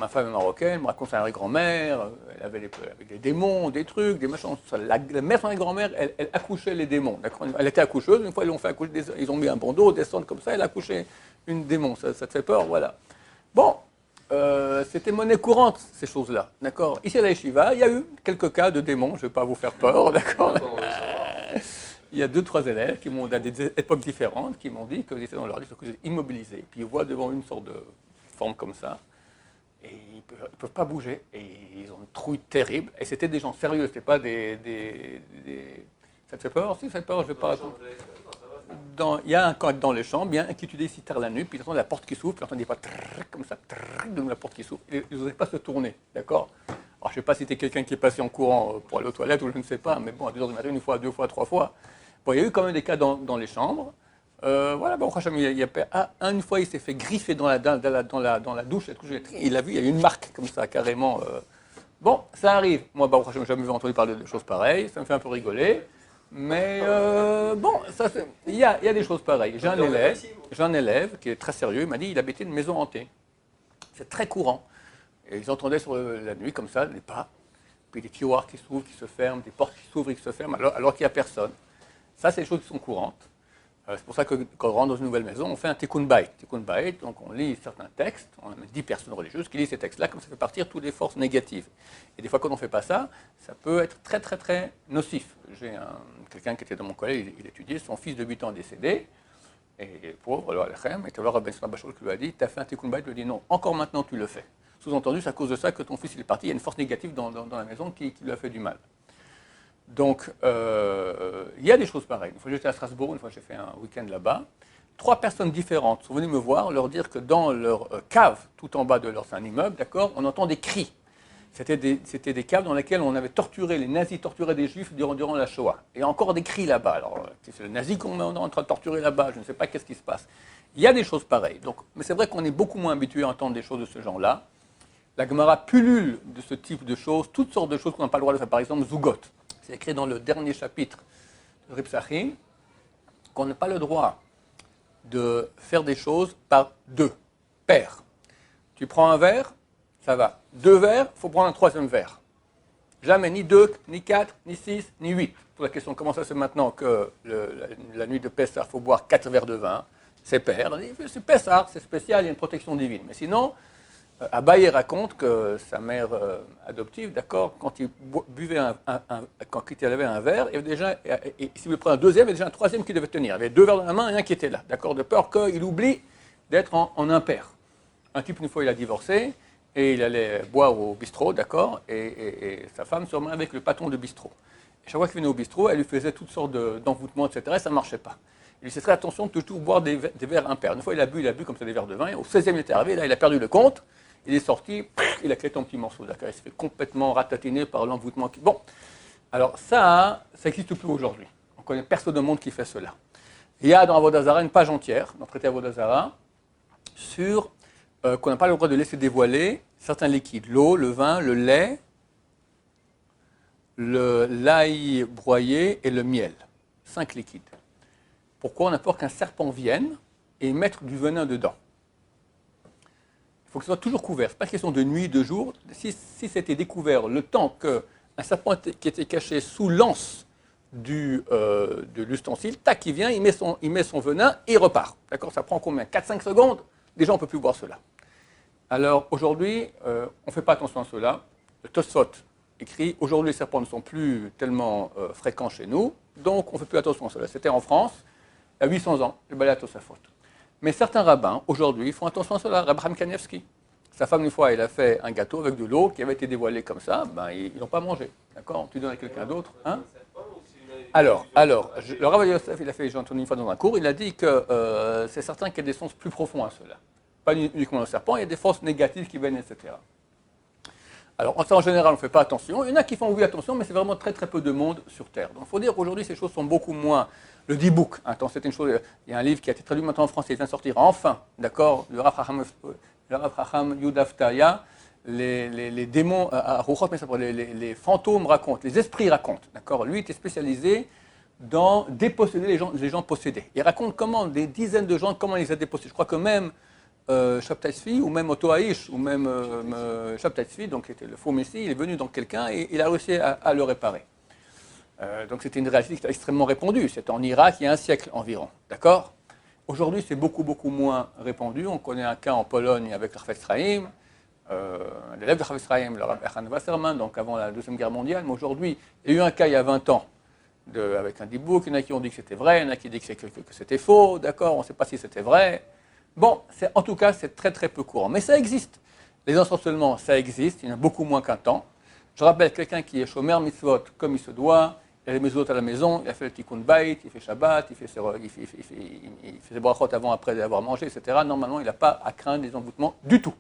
ma femme est marocaine, me raconte sa grand-mère, elle avait des démons, des trucs, des machins. La mère de sa grand-mère, elle accouchait les démons. Elle était accoucheuse, une fois ils l'ont fait accoucher, ils ont mis un bandeau, descendre comme ça, elle a accouché une démon. Ça te fait peur, voilà. Bon, c'était monnaie courante, ces choses-là, d'accord. Ici à la Yeshiva, il y a eu quelques cas de démons, je ne vais pas vous faire peur, d'accord. Il y a 2-3 élèves qui m'ont, à des époques différentes, qui m'ont dit qu'ils étaient dans leur lit, qu'ils étaient immobilisés. Puis ils voient devant une sorte de forme comme ça, et ils ne peuvent pas bouger, et ils ont une trouille terrible. Et c'était des gens sérieux, c'était pas des... Ça te fait peur aussi, ça fait peur, je ne vais pas... Il y a un camp dans les chambres, il y a un qui étudie ici tard la nuit, puis il entend la porte qui s'ouvre, puis il entend des pas comme ça, donc la porte qui s'ouvre. Ils n'osaient pas se tourner, d'accord. Alors je ne sais pas si c'était quelqu'un qui est passé en courant pour aller aux toilettes, ou je ne sais pas, mais bon, à 2h du matin, une fois, 2 fois, 3 fois. Bon, il y a eu quand même des cas dans les chambres. Voilà, bon, une fois, il s'est fait griffer dans la douche, il a vu, il y a eu une marque comme ça, carrément. Bon, ça arrive. Moi, je n'ai jamais entendu parler de choses pareilles, ça me fait un peu rigoler. Mais bon, il y a des choses pareilles. J'ai un élève qui est très sérieux, il m'a dit qu'il habitait une maison hantée. C'est très courant. Et ils entendaient sur la nuit comme ça, les pas, puis des tiroirs qui s'ouvrent, qui se ferment, des portes qui s'ouvrent et qui se ferment, alors qu'il n'y a personne. Ça, c'est des choses qui sont courantes. C'est pour ça que quand on rentre dans une nouvelle maison, on fait un tikkun bayit. Tikkun bayit, donc on lit certains textes, on a 10 personnes religieuses qui lisent ces textes-là, comme ça fait partir toutes les forces négatives. Et des fois, quand on ne fait pas ça, ça peut être très, très, très nocif. J'ai quelqu'un qui était dans mon collège, il étudiait, son fils de 8 ans décédé, et pauvre, alors Alechem, et alors Ben Bachol qui lui a dit, tu as fait un tikkun bayit, il lui a dit non, encore maintenant tu le fais. Sous-entendu, c'est à cause de ça que ton fils il est parti, il y a une force négative dans la maison qui lui a fait du mal. Donc, il y a des choses pareilles. Une fois j'étais à Strasbourg, une fois j'ai fait un week-end là-bas. 3 personnes différentes sont venues me voir, leur dire que dans leur cave, tout en bas de leur, c'est un immeuble, d'accord, on entend des cris. C'était des caves dans lesquelles on avait torturé, les nazis torturaient des juifs durant la Shoah. Et encore des cris là-bas. Alors, c'est le nazi qu'on est en train de torturer là-bas, je ne sais pas qu'est-ce qui se passe. Il y a des choses pareilles. Donc, mais c'est vrai qu'on est beaucoup moins habitué à entendre des choses de ce genre-là. La Gemara pullule de ce type de choses, toutes sortes de choses qu'on n'a pas le droit de faire. Par exemple, Zugot. C'est écrit dans le dernier chapitre de Reb Sachim qu'on n'a pas le droit de faire des choses par 2 paires. Tu prends un verre, ça va. 2 verres, il faut prendre un 3e verre. Jamais ni 2, ni 4, ni 6, ni 8. Pour la question comment ça c'est maintenant que la nuit de Pessah, il faut boire 4 verres de vin, c'est pair. C'est Pessah, c'est spécial, il y a une protection divine. Mais sinon, Abaye raconte que sa mère adoptive, d'accord, quand il buvait quand il avait un verre, il y avait déjà, et s'il voulait prendre un 2e, il y avait déjà un 3e qui devait tenir. Il y avait 2 verres dans la main et un qui était là, d'accord, de peur qu'il oublie d'être en impair. Un type, une fois, il a divorcé et il allait boire au bistrot, d'accord, et sa femme se remet avec le patron de bistrot. Et chaque fois qu'il venait au bistrot, elle lui faisait toutes sortes d'envoûtements, etc., et ça ne marchait pas. Il lui disait très attention de toujours boire des verres impairs. Une fois, il a bu comme ça des verres de vin, et au 16e, il était arrivé, là, il a perdu le compte. Il est sorti, il a clété un petit morceau, d'accord. Il s'est fait complètement ratatiner par l'envoûtement. Bon, alors ça n'existe plus aujourd'hui. On connaît personne au monde qui fait cela. Il y a dans Avodah Zarah une page entière, dans le traité Avodah Zarah, sur qu'on n'a pas le droit de laisser dévoiler certains liquides. L'eau, le vin, le lait, l'ail broyé et le miel. 5 liquides. Pourquoi on a peur qu'un serpent vienne et mettre du venin dedans? Il faut que ce soit toujours couvert. Ce n'est pas question de nuit, de jour. Si c'était découvert le temps qu'un serpent qui était caché sous l'anse de l'ustensile, tac, il vient, il met son venin et il repart. D'accord, ça prend combien? 4-5 secondes? Déjà, on ne peut plus boire cela. Alors, aujourd'hui, on ne fait pas attention à cela. Le Tosfot écrit, aujourd'hui, les serpents ne sont plus tellement fréquents chez nous, donc on ne fait plus attention à cela. C'était en France, il y a 800 ans, le Balat Tosafot. Mais certains rabbins, aujourd'hui, font attention à cela. Rabbi Chaim Kanievski, sa femme, une fois, elle a fait un gâteau avec de l'eau qui avait été dévoilée comme ça, ils n'ont pas mangé. D'accord? Tu donnes à quelqu'un d'autre. Hein? Alors, le Rabbi Yosef, il a fait, j'ai entendu une fois dans un cours, il a dit que c'est certain qu'il y a des sens plus profonds à cela. Pas uniquement le serpent, il y a des forces négatives qui viennent, etc. Alors, en général, on ne fait pas attention. Il y en a qui font oui attention, mais c'est vraiment très très peu de monde sur Terre. Donc, il faut dire qu'aujourd'hui, ces choses sont beaucoup moins. Le D-Book, c'était une chose. Il y a un livre qui a été traduit maintenant en français, il vient de sortir enfin, d'accord, le Rav Chacham Yudaftaya, les démons, les fantômes racontent, les esprits racontent, d'accord. Lui était spécialisé dans déposséder les gens possédés. Il raconte comment des dizaines de gens, comment il les a dépossédés. Je crois que même Shabtai Tzvi, ou même Oto Haïsh, ou même Shabtai Tzvi, donc qui était le faux Messie, il est venu dans quelqu'un et il a réussi à le réparer. Donc c'était une réalité extrêmement répandue. C'était en Irak il y a un siècle environ. D'accord ? Aujourd'hui, c'est beaucoup, beaucoup moins répandu. On connaît un cas en Pologne avec le Chafetz Chaim, l'élève de Chafetz Chaim, le Rabbi Echan Wasserman, donc avant la Deuxième Guerre mondiale. Mais aujourd'hui, il y a eu un cas il y a 20 ans avec un dibouk. Il y en a qui ont dit que c'était vrai, il y en a qui ont dit que c'était faux. D'accord ? On ne sait pas si c'était vrai. Bon, en tout cas, c'est très, très peu courant. Mais ça existe. Les ensorcellements, ça existe. Il y en a beaucoup moins qu'un temps. Je rappelle quelqu'un qui est shomer mitzvot comme il se doit. Il a les mitzvot à la maison, il a fait le tikkun bayit, il fait Shabbat, il fait ses brachot avant, après avoir mangé, etc. Normalement, il n'a pas à craindre des envoûtements du tout.